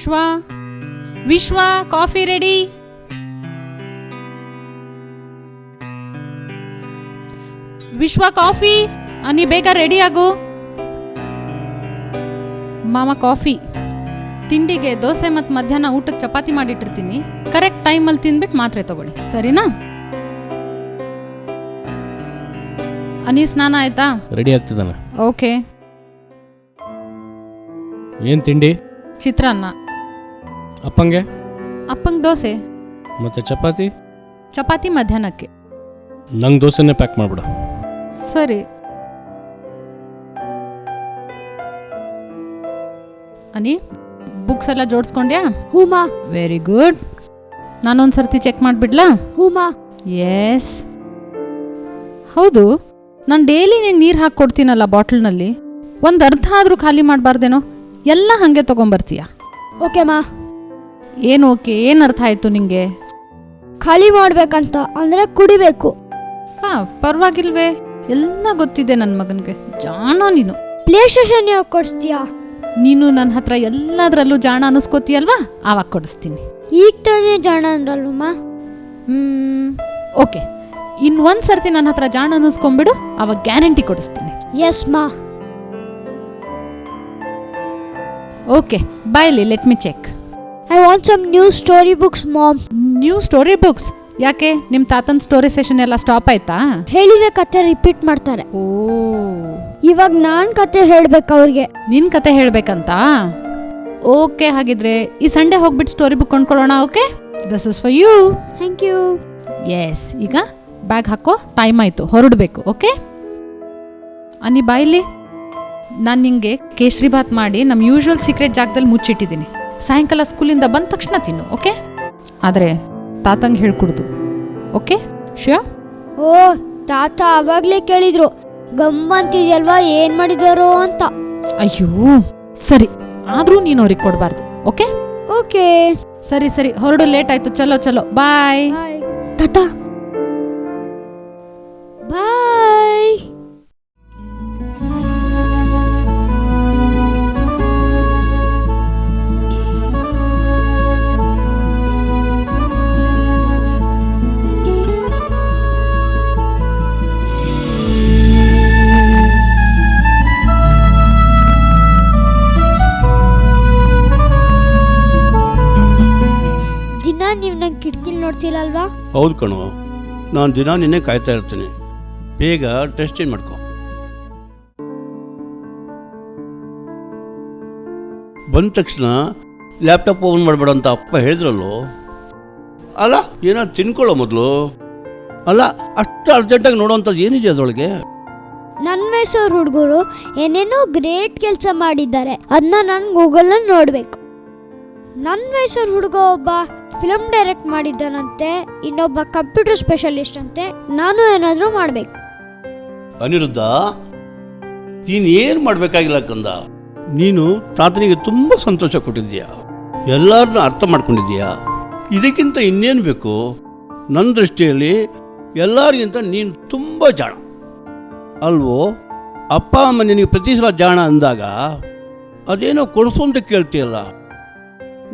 ವಿಶ್ವ ವಿಶ್ವ coffee ready. ವಿಶ್ವ ಕಾಫಿ. ನೀ ಬೇಗ ರೆಡಿ ಆಗು. ಮಾಮ ಕಾಫಿ. ತಿಂಡಿಗೆ ದೋಸೆ ಮತ್ತು ಮಧ್ಯಾಹ್ನ ಊಟಕ್ಕೆ ಚಪಾತಿ ಮಾಡಿಟ್ಟಿರ್ತೀನಿ. ಕರೆಕ್ಟ್ ಟೈಮಲ್ಲಿ ತಿಂದ್ಬಿಟ್ಟು ಮಾತ್ರೆ ತಗೊಳ್ಳಿ, ಸರಿನಾ? ಅನಿ ಸ್ನಾನ ಆಯ್ತಾ? ರೆಡಿ ಆಗ್ತಿದ್ದಾನೆ. ಓಕೆ. ಏನು ತಿಂಡಿ? ಚಿತ್ರಾನ್ನ. ಅಪ್ಪಂಗೆ ದೋಸೆ ಮತ್ತೆ ಚಪಾತಿ. ಚಪಾತಿ ಮಧ್ಯಾಹ್ನಕ್ಕೆ. ನಂಗೆ ದೋಸೆನೇ ಪ್ಯಾಕ್ ಮಾಡಿಬಿಡು. ಸರಿ. ಅನಿ ಬುಕ್ಸ್ ಎಲ್ಲ ಜೋಡಿಸ್ಕೊಂಡ್ಯಾ? ಹೂಮಾ. Very good. ನಾನೊಂದ್ಸರ್ತಿ ಚೆಕ್ ಮಾಡಿಬಿಡ್ಲಾ? ಹೂಮಾ. ಎಸ್. ಹೌದು, ನಾನು ಡೈಲಿ ನಿಂಗೆ ನೀರು ಹಾಕಿ ಕೊಡ್ತೀನಲ್ಲ ಬಾಟ್ಲ್ನಲ್ಲಿ, ಒಂದು ಅರ್ಧ ಆದರೂ ಖಾಲಿ ಮಾಡಬಾರ್ದೇನೋ? ಎಲ್ಲ ಹಾಗೆ ತೊಗೊಂಬರ್ತೀಯ? ಓಕೆ ಮಾ. ಏನು ಓಕೆ? ಏನು ಅರ್ಥ ಆಯಿತು ನಿಂಗೆ? ಖಾಲಿ ಮಾಡ್ಬೇಕಂತ ಅಂದರೆ ಕುಡಿಬೇಕು. ಪರವಾಗಿಲ್ವೇ, ಎಲ್ಲ ಗೊತ್ತಿದೆ ನನ್ನ ಮಗನಿಗೆ. ಜಾಣ ನೀನು. ಪ್ಲೇ ಸ್ಟೇಷನ್ ಯಾವಾಗ ಕೊಡಿಸ್ತೀಯಾ? ನೀನು ನನ್ನ ಹತ್ರ ಎಲ್ಲದರಲ್ಲೂ ಜಾಣ ಅನ್ನಿಸ್ಕೋತೀಯಲ್ವಾ, ಆವಾಗ ಕೊಡಿಸ್ತೀನಿ. ಈಗ ತಾನೇ ಜಾಣ ಅಂದ್ರಲ್ವಮ್ಮ. ಓಕೆ, ಇನ್ನೊಂದು ಸರ್ತಿ ನನ್ನ ಹತ್ರ ಜಾಣ ಅನ್ನಿಸ್ಕೊಂಬಿಡು, ಆವಾಗ ಗ್ಯಾರಂಟಿ ಕೊಡಿಸ್ತೀನಿ. ಎಸ್ ಮಾ. ಓಕೆ, ಬಾಯ್ಲಿ, let me check. I want some new story books mom. New story books? ಯಾಕೆ, ನಿಮ್ಮ ತಾತನ ಸ್ಟೋರಿ ಸೆಷನ್ ಎಲ್ಲ ಸ್ಟಾಪ್ ಆಯ್ತಾ? ಹೇಳಿದ ಕತೆ ರಿಪೀಟ್ ಮಾಡ್ತಾರೆ. ಓ, ಇವಾಗ ನಾನು ಕತೆ ಹೇಳ್ಬೇಕು ಅವ್ರಿಗೆ. ನಿನ್ ಕತೆ ಹೇಳ್ಬೇಕಂತ? ಓಕೆ, ಹಾಗಿದ್ರೆ ಈ ಸಂಡೇ ಹೋಗ್ಬಿಟ್ಟು ಸ್ಟೋರಿ ಬುಕ್ ಕೊಂಡ್ಕೊಳ್ಳೋಣ. Okay, this is for you. Thank you. Yes, ಈಗ ಬ್ಯಾಗ್ ಹಾಕೋ, ಟೈಮ್ ಆಯಿತು, ಹೊರಡಬೇಕು. ಓಕೆ ಅನ್ನಿ, ಬಾಯಿಲಿ. ನಾನು ನಿಂಗೆ ಕೇಸರಿ ಭಾತ್ ಮಾಡಿ ನಮ್ಮ ಯೂಶುವಲ್ ಸೀಕ್ರೆಟ್ ಜಾಗದಲ್ಲಿ ಮುಚ್ಚಿಟ್ಟಿದ್ದೀನಿ. ಸಾಯಂಕಾಲ ಸ್ಕೂಲಿಂದ ಬಂದ ತಕ್ಷಣ ತಿನ್ನು. ಓಕೆ, ಆದರೆ ತಾತಂಗೆ ಹೇಳ್ಕೊಡ್ದು. Okay sure? ಓ, ತಾತ ಅವಾಗಲೇ ಕೇಳಿದ್ರು ಗಮ್ಮಂತಿದೆಯಲ್ವಾ ಏನು ಮಾಡಿದಾರೋ ಅಂತ. ಅಯ್ಯೋ ಸರಿ, ಆದರೂ ನೀನು ಅವ್ರಿಗೆ ಕೊಡಬಾರ್ದು. Okay okay. ಸರಿ ಸರಿ, ಹೊರಡು, ಲೇಟ್ ಆಯ್ತು. ಚಲೋ ಚಲೋ, ಬಾಯ್. ತಾತ ಬಾಯ್. ದಿನ ನೀವು ನಂಗೆ ಕಿಟಕಿಲಿ ನೋಡ್ತೀರಲ್ವಾ? ಹೌದು ಕಣೋ, ನಾನು ದಿನ ನಿನ್ನೆ ಕಾಯ್ತಾ ಇರ್ತೀನಿ. ಬೇಗ ಡ್ರೆಸ್ ಚೇಂಜ್ ಮಾಡ್ಕೊ. ಬಂದ ತಕ್ಷಣ ಲ್ಯಾಪ್ಟಾಪ್ ಓಪನ್ ಮಾಡಬೇಡ ಅಂತ ಅಪ್ಪ ಹೇಳಿದ್ರಲ್ಲೋ. ಅಲ್ಲ, ಏನಾದ್ರು ತಿನ್ಕೊಳ್ಳೋ ಮೊದಲು. ಅಲ್ಲ, ಅಷ್ಟು ಅರ್ಜೆಂಟಾಗಿ ನೋಡೋವಂಥದ್ದು ಏನಿದೆ ಅದರೊಳಗೆ? ನನ್ನ ವಯಸ್ಸವ್ರ ಹುಡುಗರು ಏನೇನೋ ಗ್ರೇಟ್ ಕೆಲಸ ಮಾಡಿದ್ದಾರೆ, ಅದನ್ನ ನಾನು ಗೂಗಲಲ್ಲಿ ನೋಡಬೇಕು. ನನ್ನ ವಯಸ್ಸವ್ರ ಹುಡುಗ ಒಬ್ಬ ಫಿಲಮ್ ಡೈರೆಕ್ಟ್ ಮಾಡಿದ್ದಾನಂತೆ, ಇನ್ನೊಬ್ಬ ಕಂಪ್ಯೂಟರ್ ಸ್ಪೆಷಲಿಸ್ಟ್ ಅಂತೆ. ನಾನು ಏನಾದರೂ ಮಾಡಬೇಕು. ಅನಿರುದ್ಧ, ನೀನು ಏನು ಮಾಡಬೇಕಾಗಿಲ್ಲ ಕಂದ. ನೀನು ತಾತನಿಗೆ ತುಂಬ ಸಂತೋಷ ಕೊಟ್ಟಿದ್ದೀಯಾ, ಎಲ್ಲರನ್ನ ಅರ್ಥ ಮಾಡ್ಕೊಂಡಿದ್ದೀಯಾ. ಇದಕ್ಕಿಂತ ಇನ್ನೇನು ಬೇಕು? ನನ್ನ ದೃಷ್ಟಿಯಲ್ಲಿ ಎಲ್ಲರಿಗಿಂತ ನೀನು ತುಂಬ ಜಾಣ ಅಲ್ವೋ? ಅಪ್ಪ ಅಮ್ಮ ನಿನಗೆ ಪ್ರತಿ ಸಲ ಜಾಣ ಅಂದಾಗ ಅದೇನೋ ಕೊಡಿಸು ಅಂತ ಕೇಳ್ತೀಯಲ್ಲ.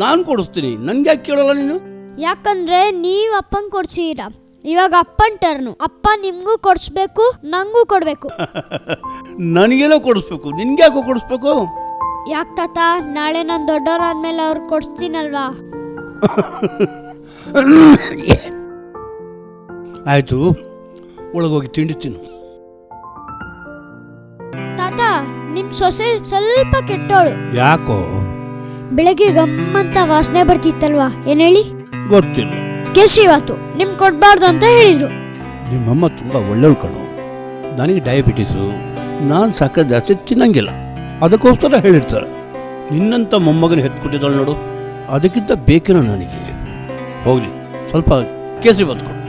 ನಾನು ಕೊಡಿಸ್ತೀನಿ, ನನ್ಗೆ ಯಾಕೆ ಕೇಳಲ್ಲ ನೀನು? ಯಾಕಂದ್ರೆ ನೀವು ಅಪ್ಪಂಗೆ ಕೊಡ್ಸಿರ, ಇವಾಗ ಅಪ್ಪನ ಟರ್ನು. ಅಪ್ಪ ನಿಮ್ಗೂ ಕೊಡಿಸ್ಬೇಕು, ನಂಗೂ ಕೊಡಬೇಕು. ನನಗೆಲ್ಲ ಕೊಡಿಸ್ಬೇಕು, ನಿನ್ಗೆ ಯಾಕೋ ಕೊಡಿಸ್ಬೇಕು? ಯಾಕೆ ತಾತ, ನಾಳೆ ನಾನು ದೊಡ್ಡವರಾದ್ಮೇಲೆ ಅವ್ರಿಗೆ ಕೊಡಿಸ್ತೀನಲ್ವಾ? ಆಯಿತು, ಒಳಗೋಗಿ ತಿಂಡಿ ತಿನ್ನು. ತಾತ, ನಿಮ್ಮ ಸೊಸೆ ಸ್ವಲ್ಪ ಕೆಟ್ಟೋಳು. ಯಾಕೋ? ಬೆಳಗ್ಗೆ ಗಮ್ಮಂತ ವಾಸನೆ ಬರ್ತಿತ್ತಲ್ವಾ, ಏನ್ ಹೇಳಿ? ಗೊತ್ತಿಲ್ಲ. ಕೇಸರಿವಾತು ನಿಮ್ಗೆ ಕೊಡ್ಬಾರ್ದು ಅಂತ ಹೇಳಿದ್ರು. ನಿಮ್ಮಮ್ಮ ತುಂಬ ಒಳ್ಳೆಯಳು ಕಣೋ. ನನಗೆ ಡಯಾಬಿಟೀಸು, ನಾನು ಸಕ್ಕರೆ ಜಾಸ್ತಿ ತಿನ್ನಂಗಿಲ್ಲ, ಅದಕ್ಕೋಸ್ಕರ ಹೇಳಿರ್ತಾಳೆ. ನಿನ್ನಂಥ ಮೊಮ್ಮಗನ ಹೆತ್ಕೊಟ್ಟಿದ್ದಾಳೆ ನೋಡು, ಅದಕ್ಕಿಂತ ಬೇಕೇನೋ ನನಗೆ. ಹೋಗ್ಲಿ, ಸ್ವಲ್ಪ ಕೇಸರಿ ಬಾತ್ ಕೊಡು.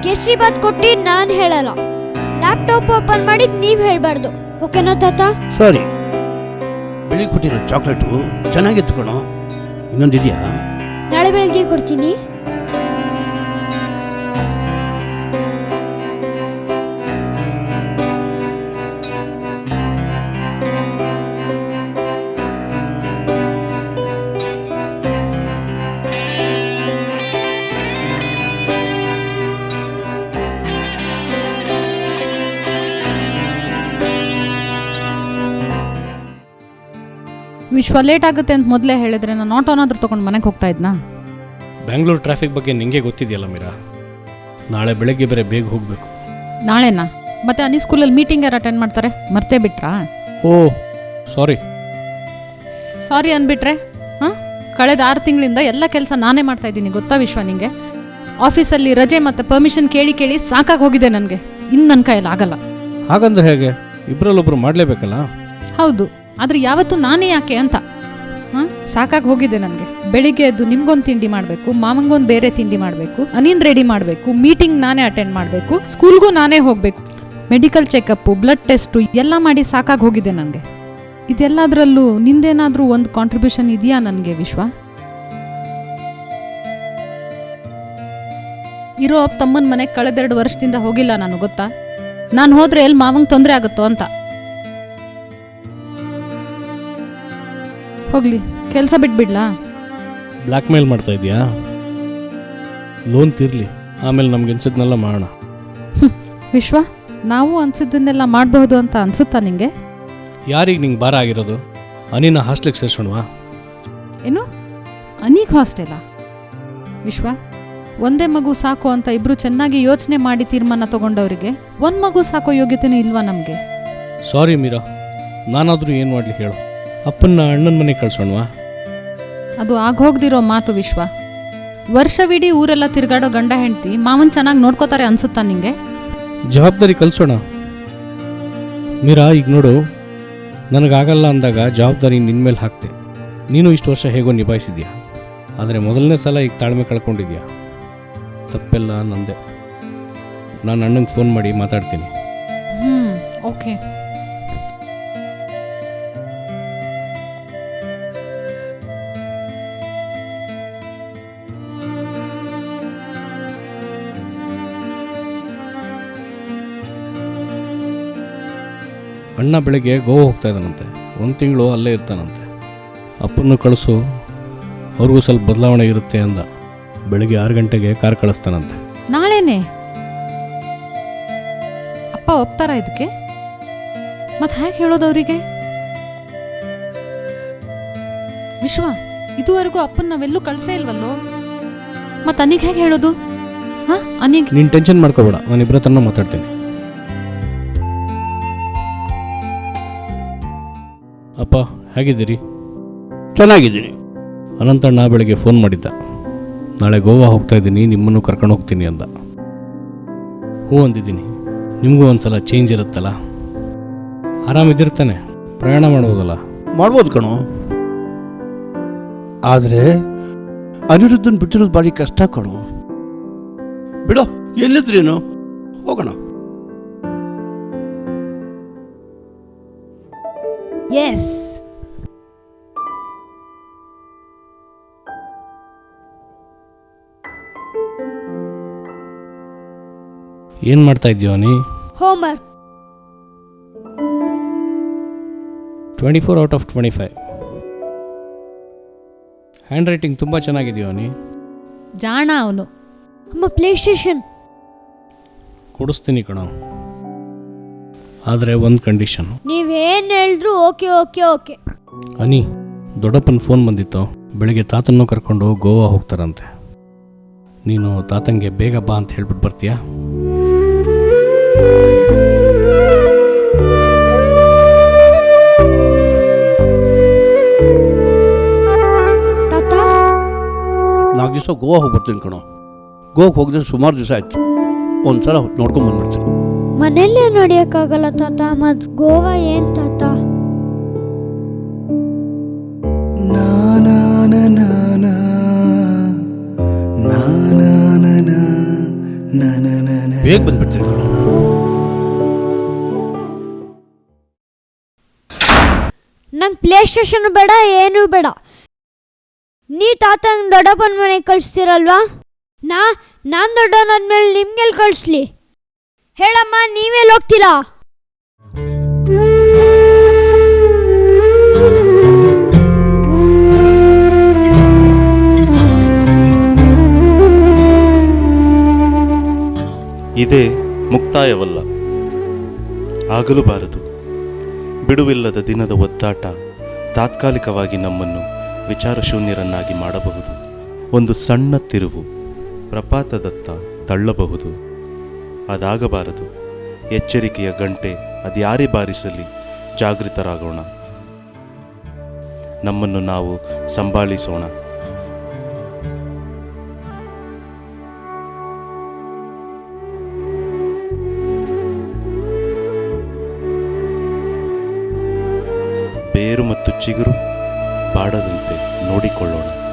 ಕೇಸರಿ ಬಾತ್ ಕೊಟ್ಟು ನಾನು ಹೇಳಲ್ಲ, ಲ್ಯಾಪ್ಟಾಪ್ ಓಪನ್ ಮಾಡಿದ್ ನೀವು ಹೇಳ್ಬಾರ್ದು. ಓಕೆನಾ ತಾತ? ಸರಿ. ಬೆಳಿಗ್ಗೆ ಕೊಟ್ಟಿರೋ ಚಾಕ್ಲೇಟು ಚೆನ್ನಾಗಿತ್ತು ಕಣೋ. ಇನ್ನೊಂದಿದೆಯಾ? ನಾಳೆ ಬೆಳಗ್ಗೆ ಕೊಡ್ತೀನಿ. ವಿಶ್ವ ಲೇಟ್ ಆಗುತ್ತೆ ಅಂತ ಮೊದಲೇ ಹೇಳಿದ್ರೆ ನಾನು ಆಟೋನಾದ್ರೂ ತೊಗೊಂಡು ಮನೆಗೆ ಹೋಗ್ತಾ ಇದ್ನಾ? ಬ್ಯಾಂಗ್ಳೂರ್ ಟ್ರಾಫಿಕ್ ಬಗ್ಗೆ ನಿಂಗೆ ಗೊತ್ತಿದೆಯಲ್ಲ ಮೀರಾ. ನಾಳೆ ಬೆಳಗ್ಗೆ ಬೇರೆ ಬೇಗ ಹೋಗಬೇಕು. ನಾಳೆನಾ? ಮತ್ತೆ ಅನಿ ಸ್ಕೂಲಲ್ಲಿ ಮೀಟಿಂಗ್ ಯಾರು ಅಟೆಂಡ್ ಮಾಡ್ತಾರೆ, ಮರ್ತೇ ಬಿಟ್ರಾ? ಓ ಸಾರಿ. ಸಾರಿ ಅಂದ್ಬಿಟ್ರೆ ಹಾಂ, ಕಳೆದ 6 ತಿಂಗಳಿಂದ ಎಲ್ಲ ಕೆಲಸ ನಾನೇ ಮಾಡ್ತಾ ಇದ್ದೀನಿ, ಗೊತ್ತಾ ವಿಶ್ವ ನಿಂಗೆ? ಆಫೀಸಲ್ಲಿ ರಜೆ ಮತ್ತು ಪರ್ಮಿಷನ್ ಕೇಳಿ ಕೇಳಿ ಸಾಕಾಗಿ ಹೋಗಿದೆ ನನಗೆ. ಇನ್ನು ನನ್ನ ಕೈಯಲ್ಲಿ ಆಗಲ್ಲ. ಹಾಗಂದ್ರೆ ಹೇಗೆ? ಇಬ್ಬರಲ್ಲೊಬ್ರು ಮಾಡಲೇಬೇಕಲ್ಲ. ಹೌದು, ಆದರೆ ಯಾವತ್ತೂ ನಾನೇ ಯಾಕೆ ಅಂತ. ಹಾಂ, ಸಾಕಾಗಿ ಹೋಗಿದೆ ನನಗೆ. ಬೆಳಿಗ್ಗೆ ಎದ್ದು ನಿಮ್ಗೊಂದು ತಿಂಡಿ ಮಾಡಬೇಕು, ಮಾಮಂಗೊಂದು ಬೇರೆ ತಿಂಡಿ ಮಾಡಬೇಕು, ಅನಿನ್ ರೆಡಿ ಮಾಡಬೇಕು, ಮೀಟಿಂಗ್ ನಾನೇ ಅಟೆಂಡ್ ಮಾಡಬೇಕು, ಸ್ಕೂಲ್ಗೂ ನಾನೇ ಹೋಗಬೇಕು, ಮೆಡಿಕಲ್ ಚೆಕಪ್ಪು, ಬ್ಲಡ್ ಟೆಸ್ಟು ಎಲ್ಲ ಮಾಡಿ ಸಾಕಾಗಿ ಹೋಗಿದೆ ನನಗೆ. ಇದೆಲ್ಲದರಲ್ಲೂ ನಿಂದೇನಾದರೂ ಒಂದು ಕಾಂಟ್ರಿಬ್ಯೂಷನ್ ಇದೆಯಾ ನನಗೆ ವಿಶ್ವ? ಇರೋ ತಮ್ಮನ ಮನೆಗೆ ಕಳೆದ 2 ವರ್ಷದಿಂದ ಹೋಗಿಲ್ಲ ನಾನು, ಗೊತ್ತಾ? ನಾನು ಹೋದ್ರೆ ಎಲ್ಲಿ ಮಾವಂಗೆ ತೊಂದರೆ ಆಗುತ್ತೋ ಅಂತ. ಹೋಗ್ಲಿ, ಕೆಲಸ ಬಿಟ್ಬಿಡ್ಲಾ? ಬ್ಲ್ಯಾಕ್ ಮೇಲ್ ಮಾಡ್ತಾ ಇದೆಯಾ? ಲೋನ್ ತೀರ್ಲಿ, ಆಮೇಲೆ ನಮ್ಗೆ ಅನ್ಸಿದ್ನೆಲ್ಲ ಮಾಡೋಣ. ವಿಶ್ವ, ನಾವು ಅನ್ಸಿದ್ದನ್ನೆಲ್ಲ ಮಾಡಬಹುದು ಅಂತ ಅನ್ಸುತ್ತಾ ನಿಂಗೆ? ಯಾರಿಗೆ ನಿಂಗೆ ಭಾರ ಆಗಿರೋದು? ಅನಿನ ಹಾಸ್ಟೆಲ್ಗೆ ಸೇರ್ಸೋಣವಾ? ಏನು, ಅನೀಗ್ ಹಾಸ್ಟೆಲಾ? ವಿಶ್ವ, ಒಂದೇ ಮಗು ಸಾಕು ಅಂತ ಇಬ್ರು ಚೆನ್ನಾಗಿ ಯೋಚನೆ ಮಾಡಿ ತೀರ್ಮಾನ ತಗೊಂಡವರಿಗೆ 1 ಮಗು ಸಾಕೋ ಯೋಗ್ಯತೆನೂ ಇಲ್ವಾ ನಮಗೆ? ಸಾರಿ ಮೀರಾ, ನಾನಾದರೂ ಏನು ಮಾಡಲಿ ಹೇಳು. ಅಪ್ಪನ್ನ ಅಣ್ಣನ ಮನೆಗೆ ಕಳ್ಸೋಣವಾ? ಅದು ಆಗೋಗ್ದಿರೋ ಮಾತು ವಿಶ್ವ. ವರ್ಷವಿಡೀ ಊರೆಲ್ಲ ತಿರುಗಾಡೋ ಗಂಡ ಹೆಂಡತಿ ಮಾವನ್ ಚೆನ್ನಾಗಿ ನೋಡ್ಕೋತಾರೆ ಅನ್ಸುತ್ತಾ ನಿಂಗೆ? ಜವಾಬ್ದಾರಿ ಕಲಿಸೋಣ ಮೀರಾ. ಈಗ ನೋಡು, ನನಗಾಗಲ್ಲ ಅಂದಾಗ ಜವಾಬ್ದಾರಿ ನಿನ್ನ ಮೇಲೆ ಹಾಕ್ತೆ. ನೀನು ಇಷ್ಟು ವರ್ಷ ಹೇಗೋ ನಿಭಾಯಿಸಿದ್ಯಾ, ಆದರೆ ಮೊದಲನೇ ಸಲ ಈಗ ತಾಳ್ಮೆ ಕಳ್ಕೊಂಡಿದ್ಯಾ. ತಪ್ಪೆಲ್ಲ ನಂದೆ. ನಾನು ಅಣ್ಣಂಗೆ ಫೋನ್ ಮಾಡಿ ಮಾತಾಡ್ತೀನಿ. ಓಕೆ. ಅಣ್ಣ ಬೆಳಗ್ಗೆ ಗೋವಾ ಹೋಗ್ತಾ ಇದ್ದಾನಂತೆ. 1 ತಿಂಗಳು ಅಲ್ಲೇ ಇರ್ತಾನಂತೆ. ಅಪ್ಪನ್ನು ಕಳಿಸು, ಅವ್ರಿಗೂ ಸ್ವಲ್ಪ ಬದಲಾವಣೆ ಇರುತ್ತೆ ಅಂದ. ಬೆಳಗ್ಗೆ 6 ಗಂಟೆಗೆ ಕಾರ್ ಕಳಿಸ್ತಾನಂತೆ. ನಾಳೆನೆ? ಅಪ್ಪ ಒಪ್ತಾರ ಇದಕ್ಕೆ? ಮತ್ತೆ ಹೇಗೆ ಹೇಳೋದು ಅವರಿಗೆ? ವಿಶ್ವ, ಇದುವರೆಗೂ ಅಪ್ಪನ ನಾವೆಲ್ಲೂ ಕಳ್ಸೇ ಇಲ್ವಲ್ಲೋ, ಮತ್ತೆ ಅನಿಗೆ ಹೇಗೆ ಹೇಳೋದು? ಹಾ, ಅನಿಗೆ ನೀನು ಟೆನ್ಷನ್ ಮಾಡ್ಕೋಬೇಡ, ನಾನು ಇಬ್ಬರ ತನ್ನ ಮಾತಾಡ್ತೀನಿ. ಅಪ್ಪ ಹೇಗಿದ್ದೀರಿ? ಚೆನ್ನಾಗಿದ್ದೀನಿ. ಅನಂತಣ್ಣ ಬೆಳಗ್ಗೆ ಫೋನ್ ಮಾಡಿದ್ದ. ನಾಳೆ ಗೋವಾ ಹೋಗ್ತಾ ಇದ್ದೀನಿ, ನಿಮ್ಮನ್ನು ಕರ್ಕೊಂಡು ಹೋಗ್ತೀನಿ ಅಂದ. ಹ್ಞೂ ಅಂದಿದ್ದೀನಿ. ನಿಮಗೂ ಒಂದ್ಸಲ ಚೇಂಜ್ ಇರುತ್ತಲ್ಲ, ಆರಾಮಿದ್ದಿರ್ತಾನೆ, ಪ್ರಯಾಣ ಮಾಡ್ಬೋದಲ್ಲ. ಮಾಡ್ಬೋದು ಕಣೋ, ಆದರೆ ಅನಿರುದ್ಧನ್ ಬಿಟ್ಟಿರೋದು ಭಾರಿ ಕಷ್ಟ ಕಣೋ. ಬಿಡೋ, ಎಲ್ಲಿದ್ರೇನು, ಹೋಗೋಣ. ಎಸ್. ಏನು ಮಾಡ್ತಾ ಇದೀಯೋ ನೀ? Homework. 24 out of 25. Hand writing ತುಂಬ ಚೆನ್ನಾಗಿದೆಯೋ ನೀ? ಜಾಣ ಅವನು. ಅಮ್ಮ, ಪ್ಲೇ ಸ್ಟೇಷನ್ ಕೊಡಿಸ್ತೀನಿ ಕಣೋ, ಆದರೆ ಒಂದು ಕಂಡೀಷನ್. ನೀವೇನು ಹೇಳಿದ್ರು ಓಕೆ ಓಕೆ ಓಕೆ. ಅನಿ, ದೊಡ್ಡಪ್ಪನ ಫೋನ್ ಬಂದಿತ್ತು. ಬೆಳಿಗ್ಗೆ ತಾತನ್ನು ಕರ್ಕೊಂಡು ಗೋವಾ ಹೋಗ್ತಾರಂತೆ. ನೀನು ತಾತಂಗೆ ಬೇಗ ಬಾ ಅಂತ ಹೇಳ್ಬಿಟ್ಟು ಬರ್ತೀಯಾ? ತಾತ, 4 ದಿವಸ ಗೋವಾ ಹೋಗಿ ಬರ್ತೀನಿ ಕಣೋ. ಗೋವಾಗೆ ಹೋಗಿದ್ರೆ ಸುಮಾರು ದಿವಸ ಆಯ್ತು. ಒಂದ್ಸಲ ನೋಡ್ಕೊಂಡು ಬಂದ್ಬಿಡ್ತೀನಿ. ಮನೆಯಲ್ಲೇ ನೋಡಿಯಕ್ಕಾಗಲ್ಲ ತಾತ, ಮತ್ ಗೋವಾ ಏನ್ ತಾತ? ಬೇಗ ಬಂದ್ಬಿಡ್ತೀನಿ ಕಣೋ. ನಂಗೆ ಪ್ಲೇ ಸ್ಟೇಷನ್ ಬೇಡ, ಏನೂ ಬೇಡ. ನೀ ತಾತಂಗ್ ದೊಡ್ಡಪ್ಪನ ಮನೆಗೆ ಕಳಿಸ್ತೀರಲ್ವಾ? ನಾನು ದೊಡ್ಡವನಾದ್ಮೇಲೆ ನಿಮ್ಗೆಲ್ಲಿ ಕಳಿಸ್ಲಿ ಹೇಳಮ್ಮ? ನೀವೆಲ್ಲಿ ಹೋಗ್ತೀರಾ? ಇದೇ ಮುಕ್ತಾಯವಲ್ಲ, ಆಗಲೂಬಾರದು. ಬಿಡುವಿಲ್ಲದ ದಿನದ ಒದ್ದಾಟ, ತಾತ್ಕಾಲಿಕವಾಗಿ ನಮ್ಮನ್ನು ವಿಚಾರಶೂನ್ಯರನ್ನಾಗಿ ಮಾಡಬಹುದು. ಒಂದು ಸಣ್ಣ ತಿರುವು ಪ್ರಪಾತದತ್ತ ತಳ್ಳಬಹುದು. ಅದಾಗಬಾರದು. ಎಚ್ಚರಿಕೆಯ ಗಂಟೆ ಅದ್ಯಾರೇ ಬಾರಿಸಲಿ, ಜಾಗೃತರಾಗೋಣ. ನಮ್ಮನ್ನು ನಾವು ಸಂಭಾಳಿಸೋಣ. ಬೇರು ಮತ್ತು ಚಿಗುರು ಬಾಡದಂತೆ ನೋಡಿಕೊಳ್ಳೋಣ.